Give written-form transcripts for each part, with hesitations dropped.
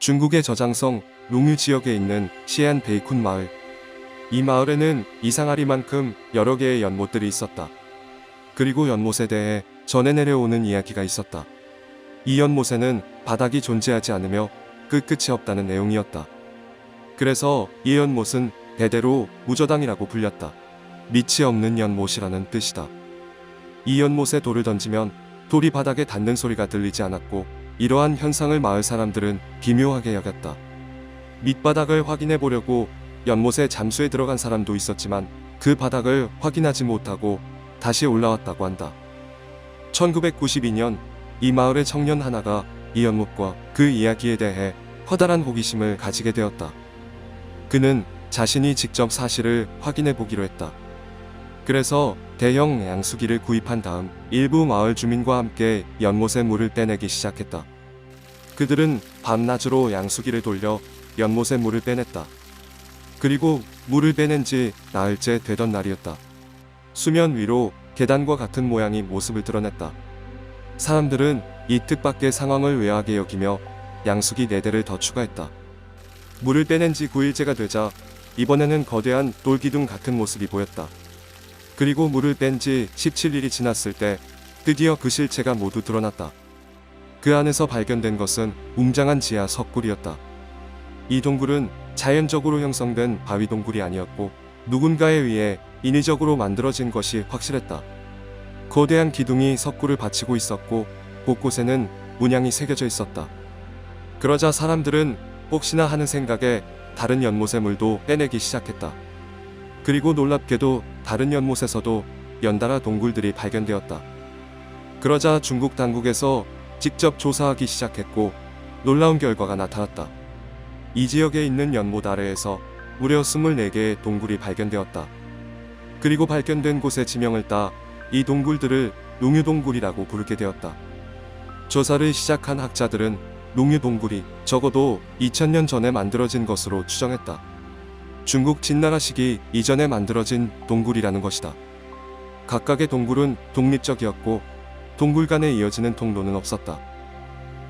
중국의 저장성 롱유 지역에 있는 시안 베이쿤 마을. 이 마을에는 이상하리만큼 여러 개의 연못들이 있었다. 그리고 연못에 대해 전해 내려오는 이야기가 있었다. 이 연못에는 바닥이 존재하지 않으며 끝이 없다는 내용이었다. 그래서 이 연못은 대대로 무저당이라고 불렸다. 밑이 없는 연못이라는 뜻이다. 이 연못에 돌을 던지면 돌이 바닥에 닿는 소리가 들리지 않았고, 이러한 현상을 마을 사람들은 기묘하게 여겼다. 밑바닥을 확인해 보려고 연못에 잠수에 들어간 사람도 있었지만 그 바닥을 확인하지 못하고 다시 올라왔다고 한다. 1992년 이 마을의 청년 하나가 이 연못과 그 이야기에 대해 커다란 호기심을 가지게 되었다. 그는 자신이 직접 사실을 확인해 보기로 했다. 그래서 대형 양수기를 구입한 다음 일부 마을 주민과 함께 연못에 물을 빼내기 시작했다. 그들은 밤낮으로 양수기를 돌려 연못에 물을 빼냈다. 그리고 물을 빼낸 지 나흘째 되던 날이었다. 수면 위로 계단과 같은 모양이 모습을 드러냈다. 사람들은 이 뜻밖의 상황을 의아하게 여기며 양수기 4대를 더 추가했다. 물을 빼낸 지 9일째가 되자 이번에는 거대한 돌기둥 같은 모습이 보였다. 그리고 물을 뺀 지 17일이 지났을 때 드디어 그 실체가 모두 드러났다. 그 안에서 발견된 것은 웅장한 지하 석굴이었다. 이 동굴은 자연적으로 형성된 바위 동굴이 아니었고 누군가에 의해 인위적으로 만들어진 것이 확실했다. 거대한 기둥이 석굴을 받치고 있었고 곳곳에는 문양이 새겨져 있었다. 그러자 사람들은 혹시나 하는 생각에 다른 연못의 물도 빼내기 시작했다. 그리고 놀랍게도 다른 연못에서도 연달아 동굴들이 발견되었다. 그러자 중국 당국에서 직접 조사하기 시작했고 놀라운 결과가 나타났다. 이 지역에 있는 연못 아래에서 무려 24개의 동굴이 발견되었다. 그리고 발견된 곳의 지명을 따 이 동굴들을 롱유동굴이라고 부르게 되었다. 조사를 시작한 학자들은 롱유동굴이 적어도 2000년 전에 만들어진 것으로 추정했다. 중국 진나라 시기 이전에 만들어진 동굴이라는 것이다. 각각의 동굴은 독립적이었고 동굴 간에 이어지는 통로는 없었다.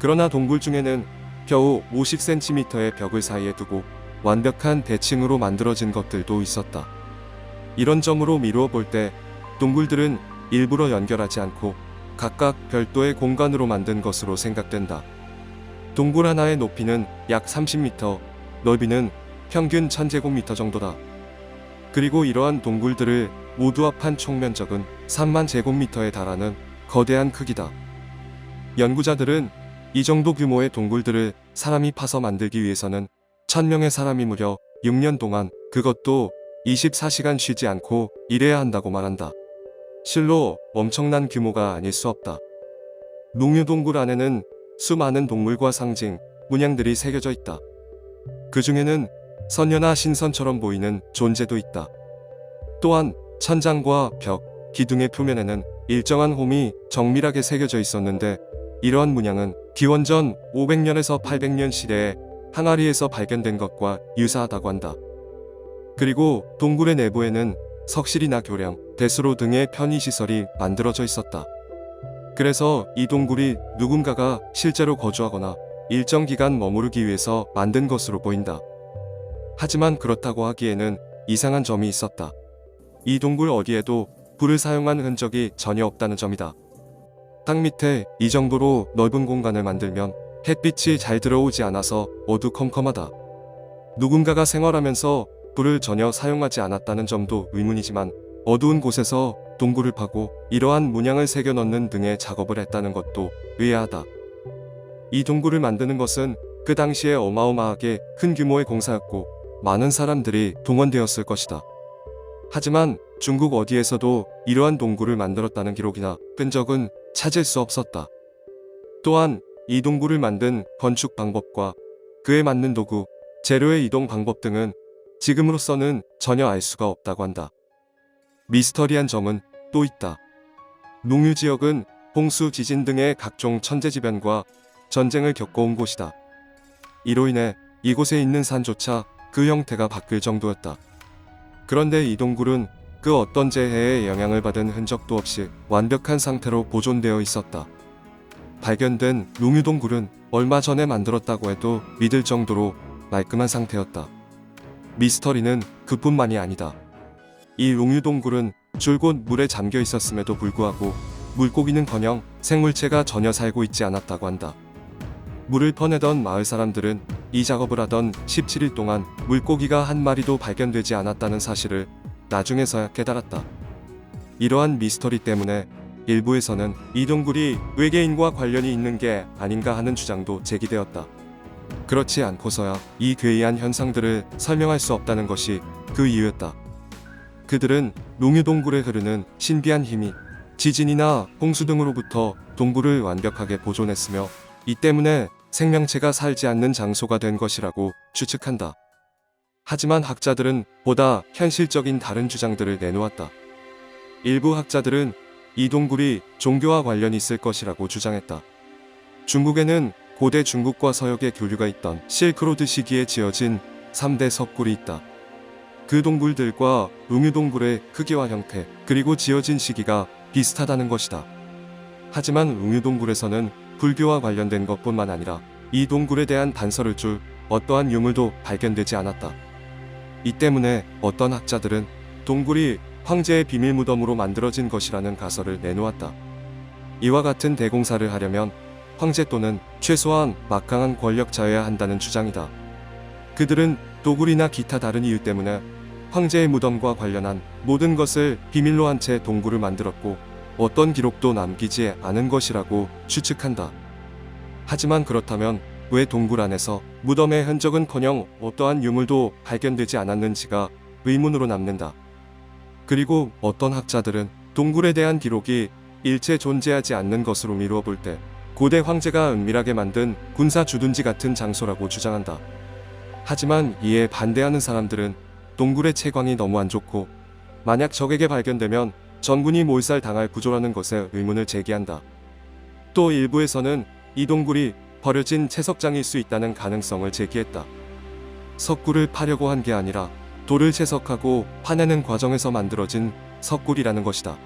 그러나 동굴 중에는 겨우 50cm의 벽을 사이에 두고 완벽한 대칭으로 만들어진 것들도 있었다. 이런 점으로 미루어 볼 때 동굴들은 일부러 연결하지 않고 각각 별도의 공간으로 만든 것으로 생각된다. 동굴 하나의 높이는 약 30m, 넓이는 평균 1000제곱미터 정도다. 그리고 이러한 동굴들을 모두 합한 총면적은 3만 제곱미터에 달하는 거대한 크기다. 연구자들은 이 정도 규모의 동굴들을 사람이 파서 만들기 위해서는 1000명의 사람이 무려 6년 동안, 그것도 24시간 쉬지 않고 일해야 한다고 말한다. 실로 엄청난 규모가 아닐 수 없다. 롱유동굴 안에는 수많은 동물과 상징, 문양들이 새겨져 있다. 그 중에는 선녀나 신선처럼 보이는 존재도 있다. 또한 천장과 벽, 기둥의 표면에는 일정한 홈이 정밀하게 새겨져 있었는데 이러한 문양은 기원전 500년에서 800년 시대에 항아리에서 발견된 것과 유사하다고 한다. 그리고 동굴의 내부에는 석실이나 교량, 대수로 등의 편의시설이 만들어져 있었다. 그래서 이 동굴이 누군가가 실제로 거주하거나 일정 기간 머무르기 위해서 만든 것으로 보인다. 하지만 그렇다고 하기에는 이상한 점이 있었다. 이 동굴 어디에도 불을 사용한 흔적이 전혀 없다는 점이다. 땅 밑에 이 정도로 넓은 공간을 만들면 햇빛이 잘 들어오지 않아서 어두컴컴하다. 누군가가 생활하면서 불을 전혀 사용하지 않았다는 점도 의문이지만 어두운 곳에서 동굴을 파고 이러한 문양을 새겨 넣는 등의 작업을 했다는 것도 의아하다. 이 동굴을 만드는 것은 그 당시에 어마어마하게 큰 규모의 공사였고 많은 사람들이 동원되었을 것이다. 하지만 중국 어디에서도 이러한 동굴을 만들었다는 기록이나 흔적은 찾을 수 없었다. 또한 이 동굴을 만든 건축 방법과 그에 맞는 도구, 재료의 이동 방법 등은 지금으로서는 전혀 알 수가 없다고 한다. 미스터리한 점은 또 있다. 롱유 지역은 홍수, 지진 등의 각종 천재지변과 전쟁을 겪어온 곳이다. 이로 인해 이곳에 있는 산조차 그 형태가 바뀔 정도였다. 그런데 이 동굴은 그 어떤 재해에 영향을 받은 흔적도 없이 완벽한 상태로 보존되어 있었다. 발견된 롱유동굴은 얼마 전에 만들었다고 해도 믿을 정도로 말끔한 상태였다. 미스터리는 그뿐만이 아니다. 이 롱유동굴은 줄곧 물에 잠겨 있었음에도 불구하고 물고기는커녕 생물체가 전혀 살고 있지 않았다고 한다. 물을 퍼내던 마을 사람들은 이 작업을 하던 17일 동안 물고기가 한 마리도 발견되지 않았다는 사실을 나중에서야 깨달았다. 이러한 미스터리 때문에 일부에서는 이 동굴이 외계인과 관련이 있는 게 아닌가 하는 주장도 제기되었다. 그렇지 않고서야 이 괴이한 현상들을 설명할 수 없다는 것이 그 이유였다. 그들은 롱유동굴에 흐르는 신비한 힘이 지진이나 홍수 등으로부터 동굴을 완벽하게 보존했으며 이 때문에 생명체가 살지 않는 장소가 된 것이라고 추측한다. 하지만 학자들은 보다 현실적인 다른 주장들을 내놓았다. 일부 학자들은 이 동굴이 종교와 관련이 있을 것이라고 주장했다. 중국에는 고대 중국과 서역의 교류가 있던 실크로드 시기에 지어진 3대 석굴이 있다. 그 동굴들과 롱유동굴의 크기와 형태, 그리고 지어진 시기가 비슷하다는 것이다. 하지만 롱유동굴에서는 불교와 관련된 것뿐만 아니라 이 동굴에 대한 단서를 줄 어떠한 유물도 발견되지 않았다. 이 때문에 어떤 학자들은 동굴이 황제의 비밀 무덤으로 만들어진 것이라는 가설을 내놓았다. 이와 같은 대공사를 하려면 황제 또는 최소한 막강한 권력자여야 한다는 주장이다. 그들은 도굴이나 기타 다른 이유 때문에 황제의 무덤과 관련한 모든 것을 비밀로 한 채 동굴을 만들었고 어떤 기록도 남기지 않은 것이라고 추측한다. 하지만 그렇다면 왜 동굴 안에서 무덤의 흔적은커녕 어떠한 유물도 발견되지 않았는지가 의문으로 남는다. 그리고 어떤 학자들은 동굴에 대한 기록이 일체 존재하지 않는 것으로 미루어 볼 때 고대 황제가 은밀하게 만든 군사 주둔지 같은 장소라고 주장한다. 하지만 이에 반대하는 사람들은 동굴의 채광이 너무 안 좋고 만약 적에게 발견되면 전군이 몰살당할 구조라는 것에 의문을 제기한다. 또 일부에서는 이 동굴이 버려진 채석장일 수 있다는 가능성을 제기했다. 석굴을 파려고 한 게 아니라 돌을 채석하고 파내는 과정에서 만들어진 석굴이라는 것이다.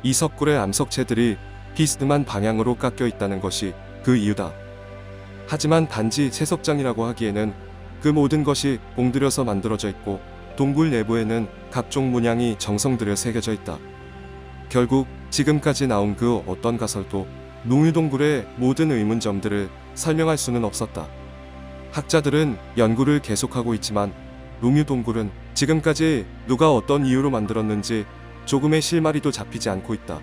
이 석굴의 암석체들이 비스듬한 방향으로 깎여 있다는 것이 그 이유다. 하지만 단지 채석장이라고 하기에는 그 모든 것이 공들여서 만들어져 있고 동굴 내부에는 각종 문양이 정성들여 새겨져 있다. 결국 지금까지 나온 그 어떤 가설도 롱유동굴의 모든 의문점들을 설명할 수는 없었다. 학자들은 연구를 계속하고 있지만 롱유동굴은 지금까지 누가 어떤 이유로 만들었는지 조금의 실마리도 잡히지 않고 있다.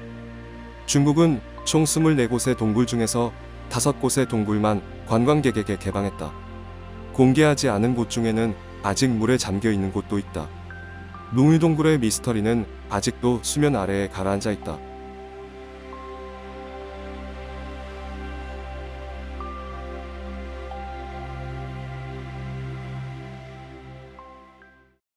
중국은 총 24곳의 동굴 중에서 5곳의 동굴만 관광객에게 개방했다. 공개하지 않은 곳 중에는 아직 물에 잠겨 있는 곳도 있다. 롱유동굴의 미스터리는 아직도 수면 아래에 가라앉아 있다.